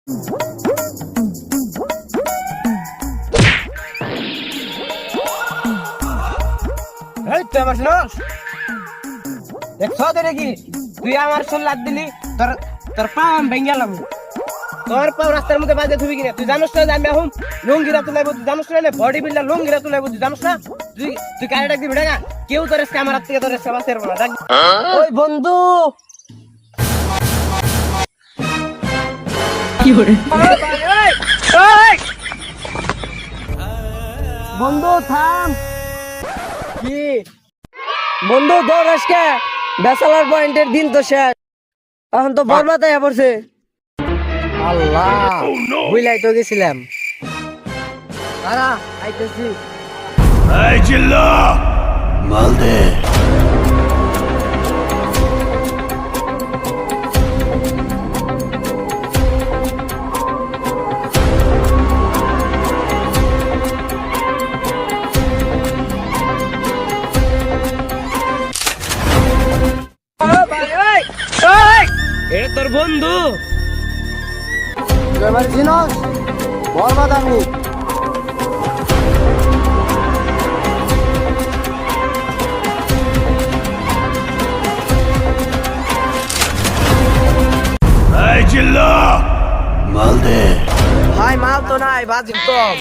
এই তুই আমার শুনোস দেখছ তোরে কি তুই আমার শোন লাদ দিলি তোর তোর পা ভেঙে গেলাম তোর পা রাস্তার মধ্যে বাজে থুবি কিনা তুই জানোস না যে আমি এখন লুঙ্গিরা তুলাইব তুই জানোস না বডি বিল্ডার লুঙ্গিরা তুলাইব তুই জানোস না তুই তুই কারে ডাক দিবি ডাকা কেউ তোর ক্যামেরার থেকে তোর সেবা সেরব না ডাক ওই বন্ধু কি করে বন্ধু থাম কি বন্ধু দৌড় আজকে ব্যাচেলার পয়েন্টের দিন তো শেষ এখন তো বরবাদ হয়ে পড়ছে আল্লাহ বুঝলাই তো গেছিলাম দাঁড়া আইতেছি এই জিল্লা মাল দে এটা তোর বন্ধু এবার চিনস বরবাদ আমি এই জিল্লা মাল দে ভাই মাল তো নাই বাজি কম